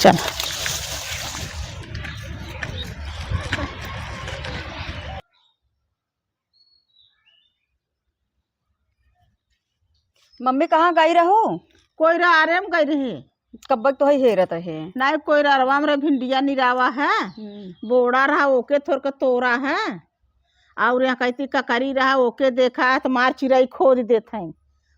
चल। मम्मी कहाँ गई रहू? कोई आरे में गई रही। कब्बक तो ही हेरत है। नहीं कोई रवा में भिंडिया निरावा है, बोड़ा रहा ओके थोड़ के तोड़ा है, और यहाँ कहती ककरी रहा ओके देखा है तो मार चिड़ई खोद देते हैं,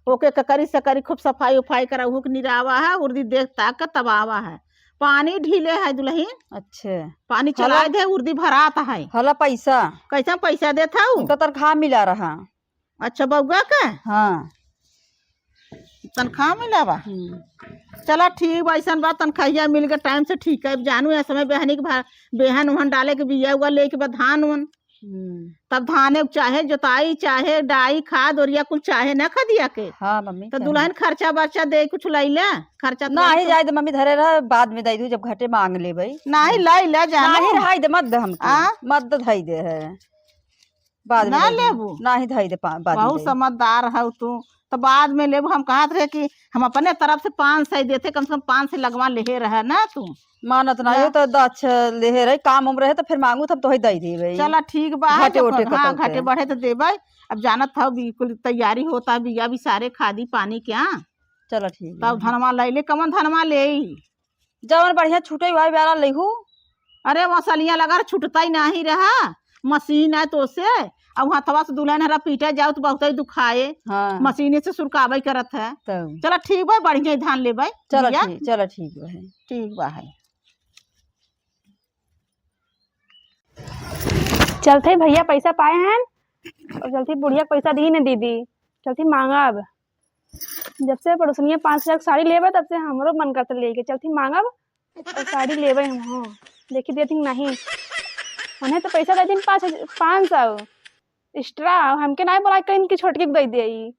ओके ककरी सकरी खूब सफाई उफाई करा हुक निरावा है, उर्दी देख ताक तबावा है। पानी ढीले है दुल्हन। अच्छा पानी चला दे उर्दी भराता है। हला पैसा कैसा पैसा देता हूँ? उनका तनख्वाह मिला रहा। अच्छा बउआ का हाँ तनख्वाह मिला बा। चला ठीक बा, ऐसा बात तनख्वाहिया मिल गया टाइम से ठीक है। जानू है समय बेहनी के बेहन उहन डाले के बिया हुआ ले के बाद धान उन तब धाने चाहे जोताई चाहे डाई खाद और या कुछ चाहे न खदिया के। हाँ मम्मी तो दुल्हन खर्चा बर्चा दे कुछ लैला खर्चा ना ही जाए दे मम्मी धरे रहा, बाद में दे दू जब घटे मांग ले भाई। नहीं लैला जाना नहीं रहाई दे मत दे हमके, मत धई दे है बाद में ना लेबू। ना ही धई दे बाद बहुत समझदार है तू। तो बाद में लेबू। हम कहत रहे कि हम अपने तरफ से 500 देते, कम से कम 500 लगवा ले रहे ना तू। मानत ना तो दछ ले रही काम उम रहे तो फिर मांगू तब तो ही दे दी भाई। चला ठीक बा। घाटे ओटे हाँ घाटे बढ़े तो देबे। अब जानत था बिल्कुल तैयारी होता है, बिया भी सारे खादी पानी क्या। चलो ठीक तब धनमा ले ले। कमन धनमा ले जवन बढ़िया छूटे हुआ वाला लेहू। अरे मसलिया लगा छुटता ही नहीं रहा, मशीन है तो से अब हथवा से दुल्हन हरा पीटा जाओ तो बहुत ही दुखाए। हाँ मशीने से सुरकावे करत है। चलो ठीक बा, बढ़िया धान ले भाई। चलो ठीक है। ठीक बा है। चलते भैया पैसा पाए हैं और चलती बुढ़िया पैसा दी न दीदी। चलती मांगब, जब से पड़ोसनिया 5,000 साड़ी लेबे तब से हमरो मन करता लेके चलती मांगब और साड़ी लेबे हम। हाँ देखी देती नहीं उन्हें तो पैसा देती 500 एक्स्ट्रा, हमके नहीं बोला कहीं की छोटकी दे दे।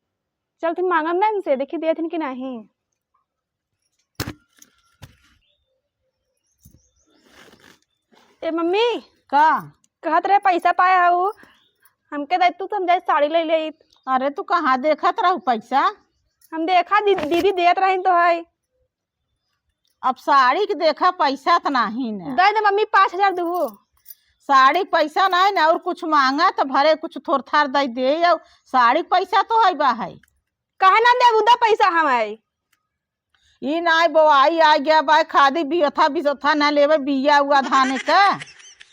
चलती मांगब ना इनसे, देखी देती कि नहीं। ए मम्मी का कहत रहे पैसा पाया हूँ, हमके दे तू समझाई साड़ी ले ले। अरे तू कहाँ देखत रहू पैसा? हम देखा दीदी देत रही तो है। अब साड़ी के देखा पैसा तो नहीं न दे दे मम्मी 5,000 दू। साड़ी पैसा नहीं ना और कुछ मांगा तो भरे कुछ थोड़ थार दे दे। साड़ी पैसा तो है बा है। कहे ना दे उदा पैसा हमारे ई ना बोआई आ गया बा, खादी बियथा बिसथा ना लेवे बिया हुआ धाने का।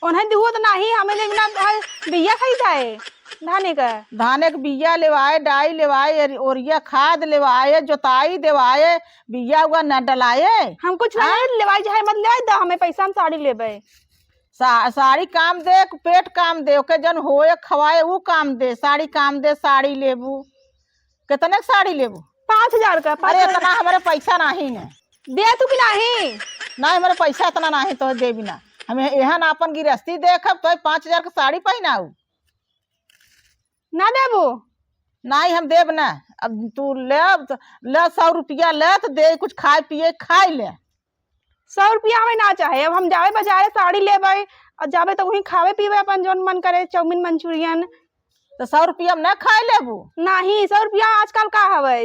उन्हें दू तो नहीं हमें लेना बिया खरीदा है धाने का। धाने के बिया लेवाए, डाई लेवाए, ओरिया खाद लेवाए, जोताई देवाए, बिया हुआ न डलाए। हम कुछ नहीं लेवाई जाए मत ले दो हमें पैसा, हम साड़ी लेबे। साड़ी काम दे, पेट काम दे, ओके जन होए खवाए वो काम दे। साड़ी काम दे, साड़ी लेबू। कितने साड़ी लेबू? 5,000 का। अरे इतना हमारे पैसा नहीं है। दे तू कि नहीं? ना हमारे पैसा इतना नहीं तो दे बिना। हमें यहाँ अपन गिरस्ती देखब तो 5,000 का साड़ी पहनाऊ ना देबू। नहीं हम देब ना। अब तू ले 100 रुपया ले तो दे, कुछ खाए पिए खाए ले। 100 रुपया हमें ना चाहे। अब हम जावे बाजारे साड़ी लेबे और जावे तो वहीं खावे पीवे अपन जोन मन करे, चाउमीन मंचूरियन। तो 100 रुपया में ना खाए लेबू? नहीं 100 रुपया आजकल का हवे।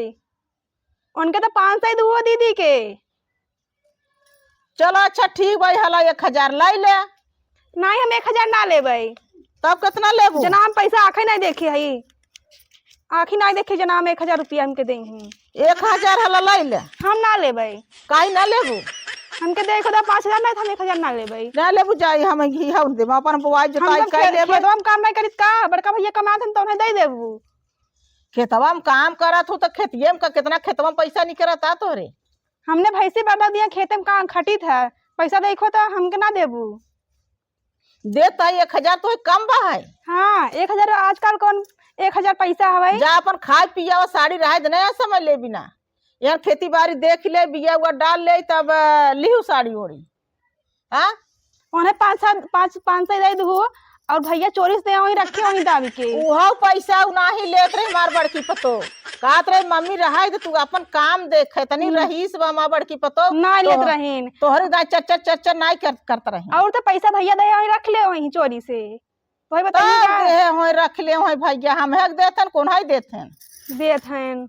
उनके तो 500 दू दीदी के। चलो अच्छा ठीक भाई, हला 1,000 लाई ले। नहीं हम 1,000 ना लेबे। तब कितना लेबू? जना हम पैसा आँखें नहीं देखे है, आँखें नहीं देखे जना हम 1,000 रुपया हमके देंगे। 1,000 हला लाई ले। हम ना लेबे। काहे ना लेबू? हमके देखो तो 5,000 नहीं, हम 1,000 ना लेबे। ना लेबू जाई हम ही हम दे अपन बुआई जोताई कर लेबे। खेतवा में काम नहीं करित का, बड़का भैया कमात हन तो उन्हें दे देबू। खेतवा में काम करत हो तो खेतिये में का कितना खेतवा में पैसा निकलता तोरे? हमने भैंसी बढ़ा दिया, खेते में काम खटी था, पैसा देखो तो हमके ना देबू। देता 1,000 तो कम बा है। हाँ 1,000 आजकल कौन 1,000 पैसा हवे। जा अपन खाए पिया साड़ी रहे नया समझ ले बिना। यार खेती बाड़ी देख ले, बिया हुआ डाल ले, तब लिहू साड़ी ओढ़ी। हाँ उन्हें 500 दे दू और भैया चोरी से वहीं रखे वहीं दाबी के। उहो पैसा नहीं लेत रही मार बड़की पतो। कहत रही मम्मी रहा तो तू अपन काम देख तनी रहीस बा बड़की पतो ना लेत रहीन तोहरे दाई चच्चर नहीं करत रही। और तो पैसा भैया दे वहीं रख ले वहीं चोरी से। वही बताइए होय रख ले होय भैया हम हेक देथन कोन है देथन देत हैं।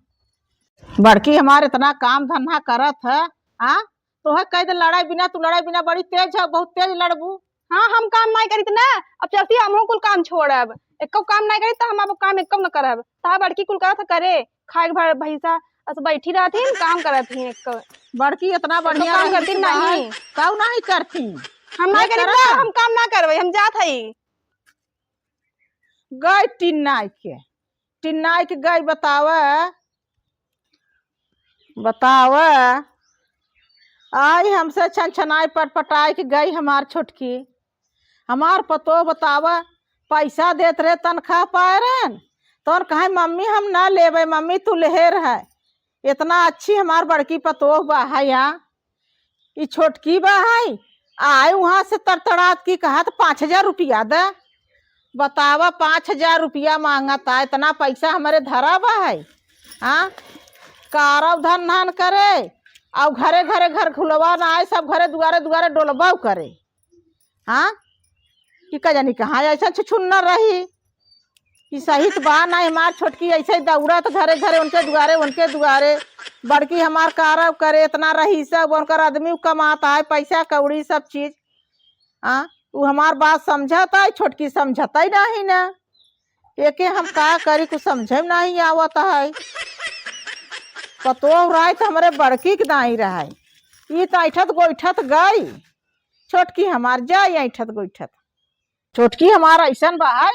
बड़की हमारे इतना काम धंधा करत है। हाँ तो है कह दे लड़ाई बिना, तू लड़ाई बिना बड़ी तेज है, बहुत तेज लड़बू। हाँ हम काम नहीं करी ना, अब चलती हमहू कुल काम छोड़ब, एको काम नहीं करी तो हम अब काम एको न करब। ता बड़की कुल करत करे, खाए भर भैसा बस बैठी रहती काम करती एक बड़की इतना बढ़िया काम करती नहीं, काऊ नहीं करती। हम नहीं करी ना, हम काम ना करबे, हम जात हई। गई टिन्नाई के गई बताव आई हमसे छनछनाई पटपटाई के गई हमार छोटकी। हमार पतो बताव पैसा देत रहे तनख्वाह पाए रहन तो कहे मम्मी हम ना लेबे, मम्मी तू लेहर है। इतना अच्छी हमार बड़की पतो बा है, यहाँ ये छोटकी बा है। आए वहां से तड़तड़ात की कहा तो 5,000 रुपया दे। बतावा 5,000 रुपया मांगता, इतना पैसा हमारे धरा बा है। हाँ कारव धन धान करे और घरे घरे घर खुलवा ना आए, सब घरे दुआरे दुआरे डोलबाव करे। हाँ कि का जानी कहाँ ऐसा छुछुन्ना रही कि सही तो बा ना। हमार छोटकी ऐसे दौड़ा तो घरे घरे उनके दुआरे। बड़की हमार कारव करे, इतना रही सब उनकर आदमी कमाता है पैसा कौड़ी सब चीज। हाँ वो हमार बात समझता है, छोटकी समझता ही नहीं ना। एके हम का करी कुछ समझे नहीं आवता है। पतो रहा तो हमारे बड़की के दाई रहा, ये तो ऐठत गोइठत गई। छोटकी हमार जाए ऐठत गोइठत। छोटकी हमारा ऐसा बा है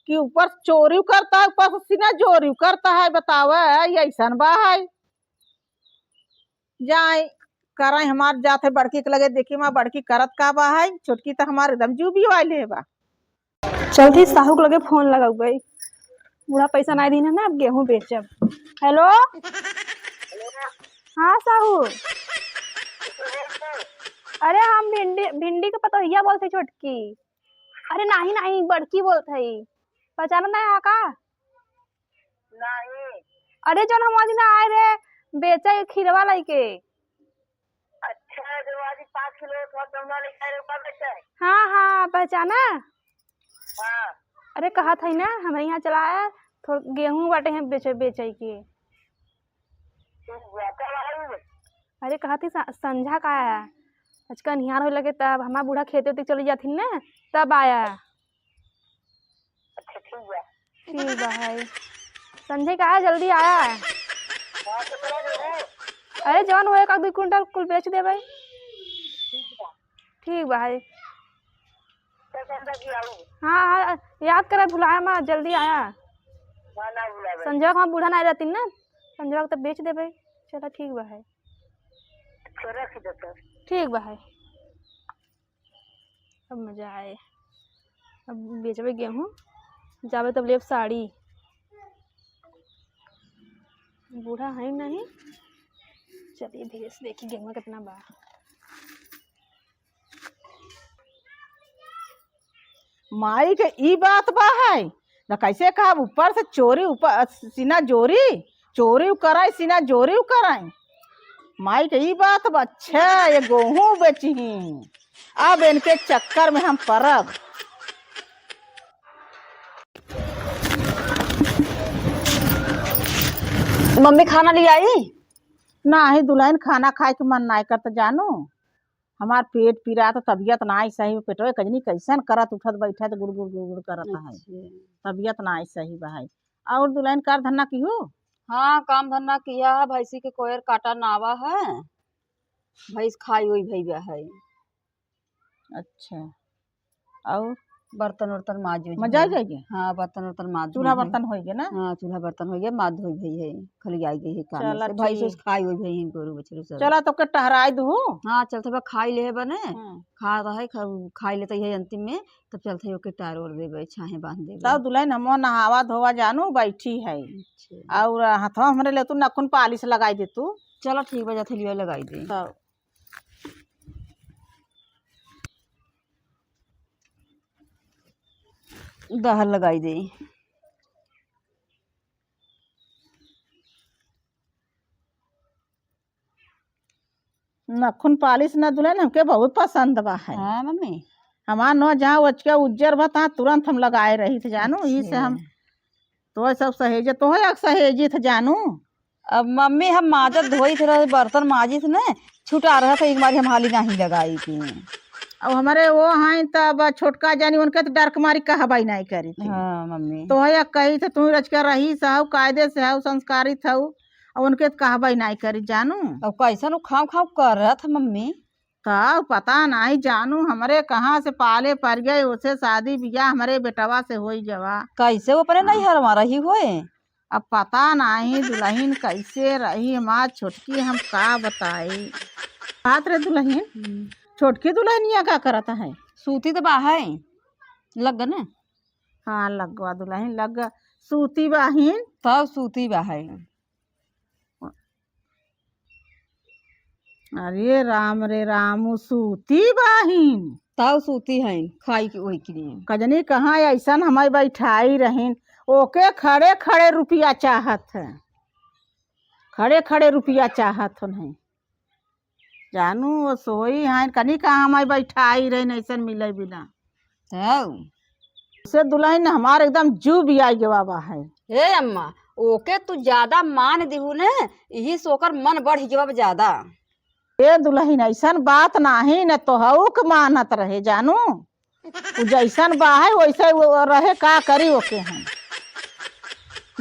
कि ऊपर चोरी करता है, ऊपर सीना जोरी करता है। बतावे ऐसा बा है। जाए कराई हमार जाते बड़की के लगे, देखी माँ बड़की करत का बा है। छोटकी तो हमारे एकदम जूबी वाले बा। चलती साहू के लगे फोन लगा गई, बूढ़ा पैसा नहीं दी ना, अब गेहूं बेचब। हेलो हाँ साहू, अरे हम भिंडी के पतोहिया बोलते छोटकी। अरे नहीं नहीं बड़की बोलते है, पहचान नहीं है का? नहीं। अरे जो हम आज ना आए रे बेचा खीरवा लेके। अच्छा जो आज 5 किलो लेके। हाँ हाँ पहचाना। हाँ अरे कहा था ना हमारे यहाँ चलाया थोड़ा गेहूं बाटे हैं बेचे के। अरे कहा थी संझा का आया, आज का निहार हो लगे तब हमारा बूढ़ा खेते उते चली जाती ना तब आया। अच्छा ठीक है भाई, संझे का आया जल्दी आया है। अरे जौन हो 1-2 कुंटल कुल बेच दे भाई। ठीक भाई हाँ हाँ याद करे भुलाया मैं, जल्दी आया। संजय को बूढ़ा नहीं रहती ना, संजय को तो बेच दे भाई। चलो ठीक बा है, ठीक बा है। अब मजा आए, अब बेचबे गेहूँ जाबे तब लेब साड़ी। बूढ़ा है नहीं, चलिए धीरे से देखिए गेहूँ कितना बा। माई के ई बात बा है न, कैसे कहा ऊपर से चोरी, ऊपर सीना जोरी चोरी कराए, सीना जोरी कराए। माई के ई बात बा। अच्छा ये गेहूं बेची, अब इनके चक्कर में हम परब। मम्मी खाना ले आई? ना ही दुल्हन खाना खाए के मन नहीं करता जानू। हमार पेट पीरा तो तबीयत ना ही सही, पेटवे कजनी कैसन करत उठत बैठत गुड़ गुड़ गुड़ गुड़ करत है। तबीयत ना ही सही बा। और दुल्हन कार धन्ना की हो? हाँ काम धंधा किया है, भैंसी के कोयर काटा नावा है, भैंस खाई हुई भैया है। अच्छा और बर्तन वर्तन माजू मजा आ जाएगी। हाँ बर्तन वर्तन माज, चूल्हा बर्तन हो गया ना। हाँ चूल्हा बर्तन हो गया, माध धोई भई है, खली आई गई है काम चला से। भैंस खाई हुई भई है, गोरू बछरू सब। चला तो के टहराई दू। हाँ चलते बा खाई ले बने, खा रहा है खाई लेते है अंतिम में, तब चलते ओके टार ओर देबे, छाहे बांध देबे। तब दुल्हन हम नहावा धोवा जानू बैठी है। और हाथवा हमरे ले तू नखुन पालिश लगाई दे तू। चलो ठीक बा, जाते लिया लगाई दे। दहर लगाई दे। नखुन पालिश न दुल्हन हमके बहुत पसंद बा है। हाँ मम्मी हमार न जहाँ वचके उज्जर बा तहाँ तुरंत हम लगाए रही थे जानू। ई से हम तो सब सहेजे तो है सहेजी थे जानू। अब मम्मी हम माजत धोई थे रहे, बर्तन माजी थे ना, छुटा रहा था एक बार हम हाली नहीं लगाई थी। अब हमारे वो हैं तब छोटका जानी उनके तो डर मारी कहबाई नहीं करी थी। हाँ मम्मी तो है कही थे तू रच कर रही सहु कायदे से हऊ संस्कारित हऊ और उनके तो कहबाई नहीं करी जानू। अब कैसा खाव खाव कर रहा था मम्मी। तब पता नहीं जानू हमारे कहाँ से पाले पड़ गए, उसे शादी बियाह हमारे बेटवा से हो जवा। कैसे वो अपने नहीं हरमा रही हुए। अब पता नहीं दुल्हन कैसे रही हमार छोटकी, हम का बताई। बात रे दुल्हन, छोटकी दुल्हनिया क्या करता है? सूती तो बाहर लग न। हाँ लगवा दुल्हन लग सूती बाहिन। तब सूती बाहर। अरे राम रे राम, सूती बाहिन तब सूती है खाई के वही के लिए। कजनी कहाँ ऐसा हमारी बैठाई रहीन, ओके खड़े खड़े रुपया चाहत है, खड़े खड़े रुपया चाहत नहीं जानू। वो सोई है कनी कहाँ हमारी बैठाई रही ऐसा मिले बिना। उसे दुल्हन हमारे एकदम जू भी आई गवा है। हे अम्मा ओके तू ज्यादा मान दिहू ने, यही सोकर मन बढ़ जवाब ज्यादा। ये दुल्हन ऐसा बात नहीं न तो हऊक मानत रहे जानू। जैसन बा है वैसे वो रहे, का करी ओके हम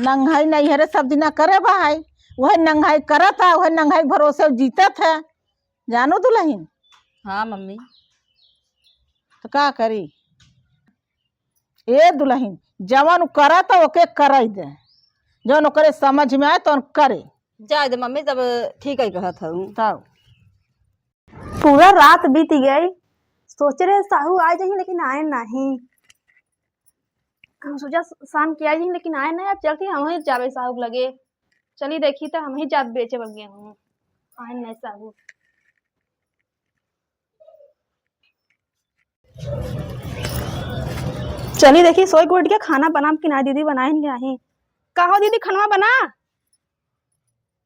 नंगाई नहीं हरे सब दिना करे बा है, वह नंगाई करत है, वह नंगाई भरोसे जीतत है जानू दुल्हन। हाँ मम्मी तो का करी ए दुल्हन, जवन करत ओके कर दे, जवन ओकरे समझ में आए तो करे जाए दे मम्मी। तब ठीक है कहत हूँ। तब पूरा रात बीत गई, सोच रहे साहू आ जाए लेकिन आए नहीं। हम सोचा शाम किया जी लेकिन आए नहीं। अब चलती हम ही जावे साहू लगे, चली देखी तो हम ही जा बेचे बगे हूँ। आए नहीं साहू। चली देखी सोई को उठ के खाना बना कि ना दीदी बनाए नहीं। कहो दीदी खनवा बना।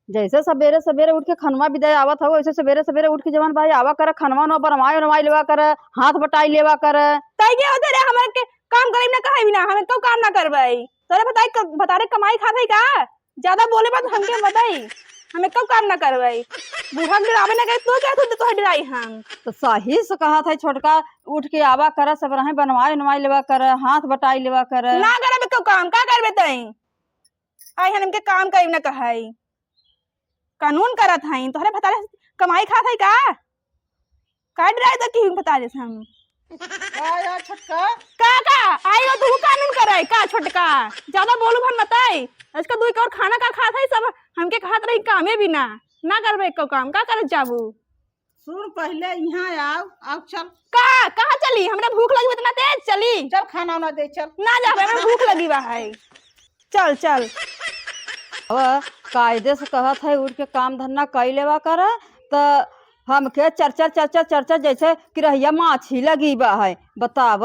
जैसे सवेरे सवेरे उठ के खनवा विदाई आवत हो, वैसे सवेरे सवेरे उठ के जवान भाई आवा कर, खनवा न बनवाई बनवाई लेवा कर, हाथ बटाई लेवा कर। तई के होते रे हमारे के काम करे ना कहे बिना, हमें क्यों काम ना करवाई। तोरे बता रे कमाई खाता है का, ज्यादा बोले बात हमके बताई, हमें क्यों काम ना करवाई। बूढ़ा डरावे ना गए तो क्या तो डराई हम। तो सही से कहा था छोटका उठ के आवा कर, सब रहे बनवाई बनवाई लेवा कर, हाथ बटाई लेवा कर। ना करे क्यों काम का करबे तई। आई हमके काम करे ना कहाई, कानून करत हई। तोहरे बता रे कमाई खात है का डराई तो की बता दे हम। आया छोटका का आई हो तू कानून कराई का छोटका, ज्यादा बोलू भन बताई। इसका दुई और खाना का खात है सब हमके खात रही कामे भी ना करबे को काम का करे जाबू। सुन पहले यहाँ आओ चल। कहाँ चली, हमरा भूख लगी इतना तेज चली। चल खाना ना दे चल। ना जाबे हमरा भूख लगी बा है। चल चल अब कायदे से कहत है उठ के काम धंधा कई लेवा कर। तो हमके चर्चा चर्चा चर्चा जैसे कि रहिया माछी लगी बा है। बताव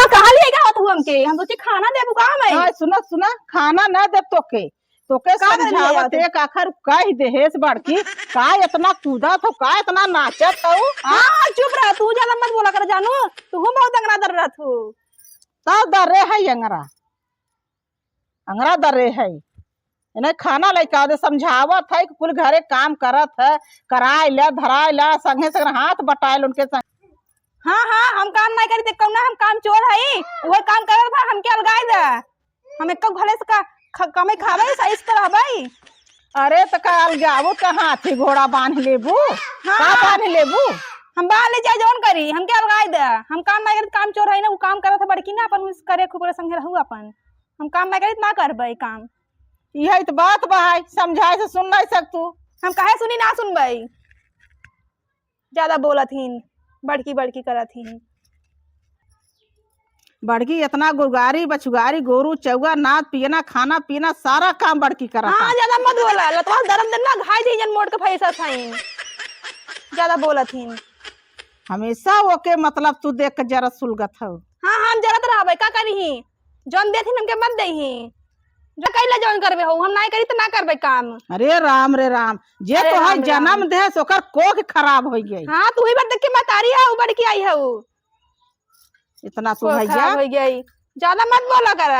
कहाँ लेगा तू हमके, हम सोचे खाना देबू का मैं। हाँ सुना सुना, खाना ना दे तोके समझावत एक आखिर कह देहेस बड़की का इतना कूदा तो का इतना नाचत हो। हाँ चुप रह तू, ज्यादा मत बोला कर जानू, तू बहुत अंगड़ा दर रहा तू। तब दर्रे है अंगरा दर्रे है इन्हें खाना लेके दे, समझावत है कुल घरे काम करत है, कराए ला धराए ला संगे संगे हाथ बटाए उनके संग। हाँ हम काम नहीं करी कौन हम काम चोर है, वही काम कर था हमके अलगाई दे। हमें कब भले से कमे खावे सही से रहबई। अरे तो का अलगावो का हाथी घोड़ा बांध लेबू। हाँ, का बांध लेबू, हम बाहर ले जाए जौन करी हमके अलगाई दे। हम काम नहीं करी काम चोर है ना, वो काम करत है बड़की ना अपन करे खूब संगे रहू अपन। हम काम नहीं करी ना करबई काम। यही तो बात बहाई, समझाए से सुन नहीं सकतू। हम काहे सुनी ना सुनबई, ज्यादा बोलत हिन बड़की करत हिन। बड़की इतना गुरगारी बछुगारी गोरू चौगा नाच पीना खाना पीना सारा काम बड़की करा। हाँ ज्यादा मत बोला, लतवा दरम दिन ना घाई दी जन मोड़ के पैसा थाइन, ज्यादा बोलत हिन। हमेशा ओके मतलब तू देख के जरा सुलगत हो। हाँ हम जरत रहबे का करी, जौन देथिन हमके मत देही, जो कैला जौन करबे हो हम नहीं करी तो ना करबे काम। अरे राम जे तो है जन्म दे ओकर कोख खराब हो गई। हाँ तू ही बार देख के मतारी है बड़की आई है, इतना तो भैया हो गई, ज्यादा मत बोला कर।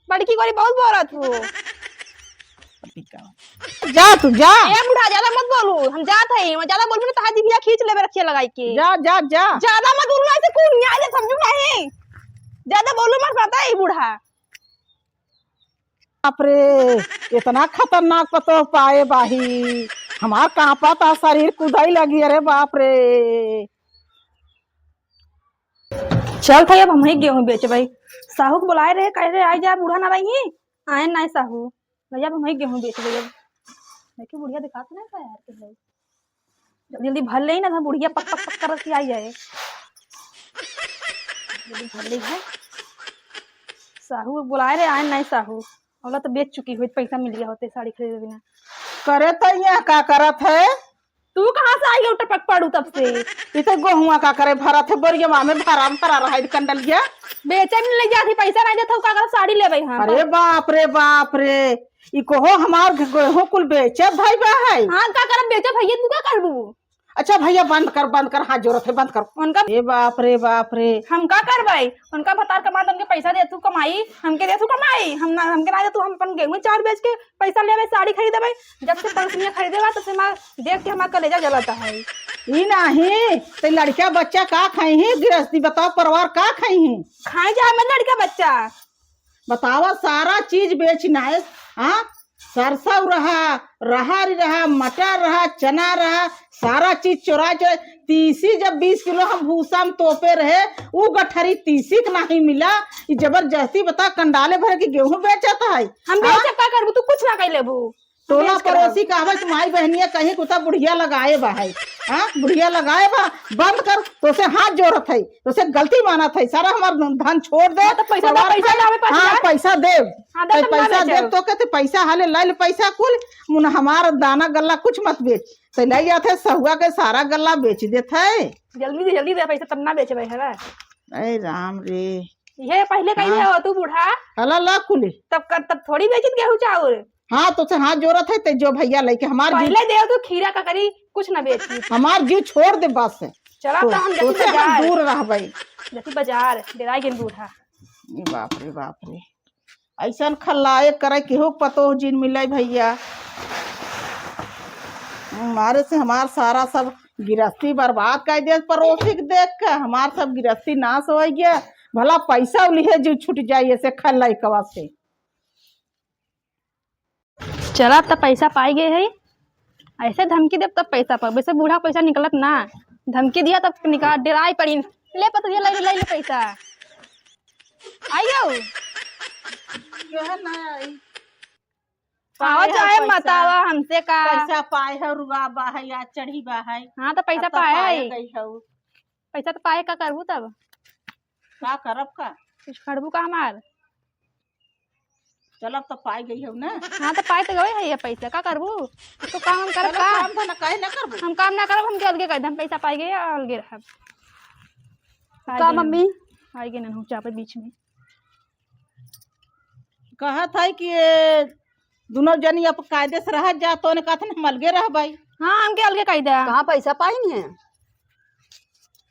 बड़की कोरी बहुत बोलत हो। जा तू जा ए बुढ़ा ज्यादा मत बोलू, हम जात हई, मैं ज्यादा बोलबू ना तो हाथ जिभिया खींच लेबे रखिए लगाई के। जा जा जा ज्यादा मत बोलू, ऐसे कौन न्याय दे समझू नहीं, ज्यादा बोलू मत पता है बूढ़ा। बाप रे इतना खतरनाक पतो पाए बाही, हमार कहाँ पता शरीर कुदाई लगी। अरे बाप रे चल था अब हम ही गेहूं बेचे भाई, साहू को बुलाए रहे, कह रहे आई जा, बूढ़ा ना रही आए ना साहू भैया, हम ही गेहूं बेच भैया। देखिए बुढ़िया दिखाते ना यार के भाई, जल्दी जल्दी भर ले ना था, बुढ़िया पक पक पक कर आई जाए, जल्दी भर ले है। साहू बुलाए रहे, आए ना साहू, औला तो बेच चुकी हुई, पैसा मिल गया होते साड़ी खरीदे बिना। करे तो यहाँ का करत है, तू कहाँ से आई टपक पड़ू तब से? इसे गोहुआ का करे भरत है, बोरिया में भरा रहा है कंडलिया, बेचे भी ले जाती, पैसा नहीं देता का कर साड़ी ले भाई हम। अरे बाप रे ई कोहो हमार गेहूं कुल बेचे भाई बा है। हाँ का कर बेचे भैया, तू क्या करबू? अच्छा भैया बंद कर, हाथ जोरत है बंद कर। उनका बाप रे हम का करवाई, उनका भतार कमा उनके पैसा दे तू कमाई, हमके दे तू कमाई, हमके ना दे तू, हम अपन गेहूं चार बेच के पैसा ले साड़ी खरीदे भाई। जब से परसनिया खरीदे बा तब से हमार देख के हमारा कलेजा जलता है। ई नहीं तो लड़का बच्चा का खाई है, गृहस्थी बताओ परिवार का खाई है, खाए जा मैं लड़का बच्चा बतावा सारा चीज बेचना है। हाँ सरसों रहा मटर रहा चना रहा, सारा चीज चोरा तीसी जब 20 किलो हम भूसा में तोपे रहे, वो गठरी तीसी का नहीं मिला, ये जबरदस्ती बता कंडाले भर के गेहूं बेचता है। हम बेचे का करबू, तू कुछ ना कह लेबू। टोला पड़ोसी कहवे तुम्हारी बहनिया कहीं कुछ बुढ़िया लगाए बा है, हाँ बुढ़िया लगाए बा, बंद कर, तो से हाथ जोड़त है, तो से गलती माना था, सारा हमार धन छोड़ दे। तो पैसा दे, पैसा लावे पास हाँ यार। पैसा दे, हाँ, दे, पैसा दे तो कहते पैसा हाले ले पैसा कुल मुन हमार दाना गल्ला कुछ मत बेच, तो ले जाते सहुआ के सारा गल्ला बेच देते है। जल्दी दे पैसा तब ना बेचे भाई है। अरे राम रे ये पहले कही हो तू बूढ़ा, हला ला कुली तब थोड़ी बेचित गेहूं चाउर। हाँ तो से हाथ जोड़त है, तो जो भैया लेके हमार पहले दे तू खीरा का करी, कुछ ना बेची, हमार जीव छोड़ दे बस। चला तो हम तो से हम दूर रह भाई, जैसे बाजार डेराई गेन बूढ़ा। बाप रे ऐसा खल्लाए करे केहू पतो जिन मिले भैया, हमारे से हमार सारा सब गिरस्ती बर्बाद कर दे, पड़ोसी के देख के हमार सब गिरस्ती नाश हो गया, भला पैसा लिहे जो छूट जाए ऐसे खल्लाई कवा से। चला तब पैसा पाई गए है, ऐसे धमकी दे तब पैसा पा, वैसे बूढ़ा पैसा निकलत ना, धमकी दिया तब निकाल डेराई पड़ी, ले पता ले पैसा आइयो पावा चाहे बतावा हमसे का पैसा पाए है, रुआ बा है या चढ़ी बा है। हाँ तो पैसा पाए, पैसा तो पाए का करबू, तब का करब का कुछ खड़बू का हमार। चल अब तो पाई गई हो ना। हाँ तो पाए तो गए है ये पैसा, का करबू तो काम हम करब का, काम धंधा काहे ना करबू, हम काम ना करब, हम के अलगे कर दे, हम पैसा पाई गए अलगे रहब का मम्मी आई गए ना चापे बीच में। कहा था कि ये दोनों जनी अब कायदे से रह जा, तो ने कहा था हम अलगे रह भाई। हाँ हमके अलगे कह दे, कहाँ पैसा पाई नहीं है,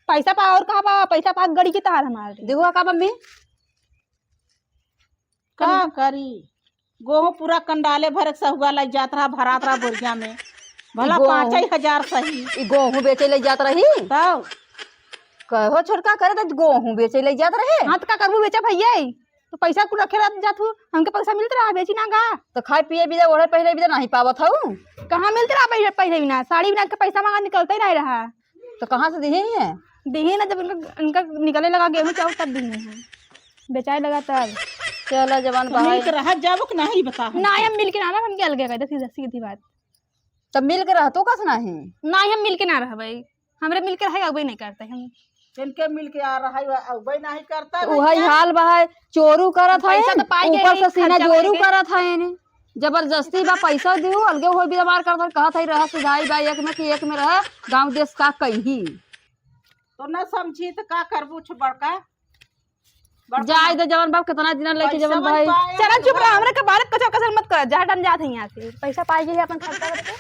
पैसा पा और कहाँ पा, पैसा पा गड़ी की तार हमारे देखो का मम्मी का करी, गेहूं पूरा कंडाले भर सहुआ लग जात रहा, भरात रहा बोरिया में, भला 5,000 सही। ई गेहूं बेचे ले जात रही, तब कहो छोटका करे तो गेहूं बेचे ले जात रहे। हाँ तो का करबू बेचा भैया, तो पैसा कुल रखे रह जात हूँ, हमके पैसा मिलते रहा बेची ना गा, तो खाए पिए भी ओढ़े पहले भी नहीं पावत हूँ, कहाँ मिलते रहा पहले बिना, साड़ी बिना के पैसा मांगा निकलता ही नहीं रहा, तो कहाँ से दिए है, दिही ना जब इनका निकलने लगा गेहूं चाउर तब दिए हैं, बेचाए लगा तब। चलो जवान बाहर मिल के रह जाबो कि नहीं बता, ना हम मिल के ना रह, हम क्या अलगे कहते सीधा सीधी बात, तब मिल के रह तो कस नहीं, ना हम मिल के ना रह भाई, हमरे मिल के रहेगा वही नहीं करते हम, इनके मिल के आ रहा है वही नहीं करता तो वही हाल बा, चोरू करत है, पैसा तो पाई गए ऊपर से नहीं, सीना खर्चा जोरू करेंगे। करत है, इन्हें जबरदस्ती बा पैसा दियो, अलगे हो भी दबार करत कहत है रह सुधाई बा एक में कि एक में रह, गांव देश का कहीं तो न समझी तो का करबू छ बड़का जाए तो जवान बाप कितना दिन लेके जवान भाई। चला चुप रहा, हमरे के बारे कचर कचर मत कर, जा डन जात है यहाँ से, पैसा पाई गए अपन खर्चा करके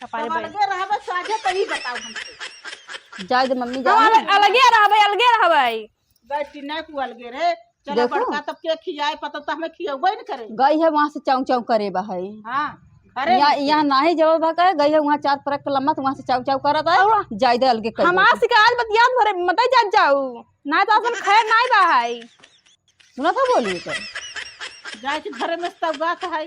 कपारे भाई, अलगे रहबे साझे तो ही बताओ हमसे, जाए तो मम्मी हम जाए अलगे रह भाई, अलगे रह भाई, बेटी ना को अलगे रे चलो देखो। बड़का तब के खियाए पता तो हमें खियाबे न करे। गई है वहाँ से चाऊ चाऊ करे बा है। हाँ अरे यहाँ नहीं जवाब बा करे, गई है वहाँ 4 परक के लम्बा, तो वहाँ से चाऊ चाऊ करत है, जाय दे अलगे कर हमार शिकायत बतियात भरे मत जा जाऊ ना तो असन खैर नहीं बा है। सुना था बोली तो जाए के घरे में तब गात है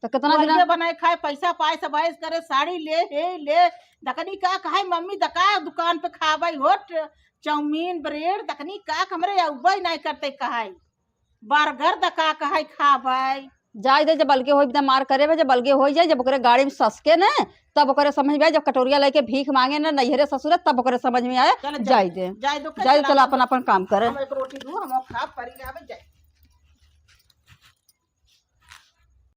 कितना दिन अलगे बनाए खाए पैसा पाए सबाइस करे साड़ी ले हे ले दकनी का कहे मम्मी दका दुकान पे खाबई होट चाउमीन ब्रेड दकनी का हमरे अउबई नहीं करते कहे बर्गर दका कहे खाबई। जाय दे, जब बलगे हो बिना मार करे बा, जब बलगे हो जाए, जब ओकरे गाड़ी में ससके न तब ओकरे समझ में आए, जब कटोरिया लेके भीख मांगे न नैहरे ससुरे तब ओकरे समझ में आए। चल जाय दे, जाए दो जाय दे, चल अपन अपन काम करे। हम एक रोटी दू हम खा परी जावे जाए।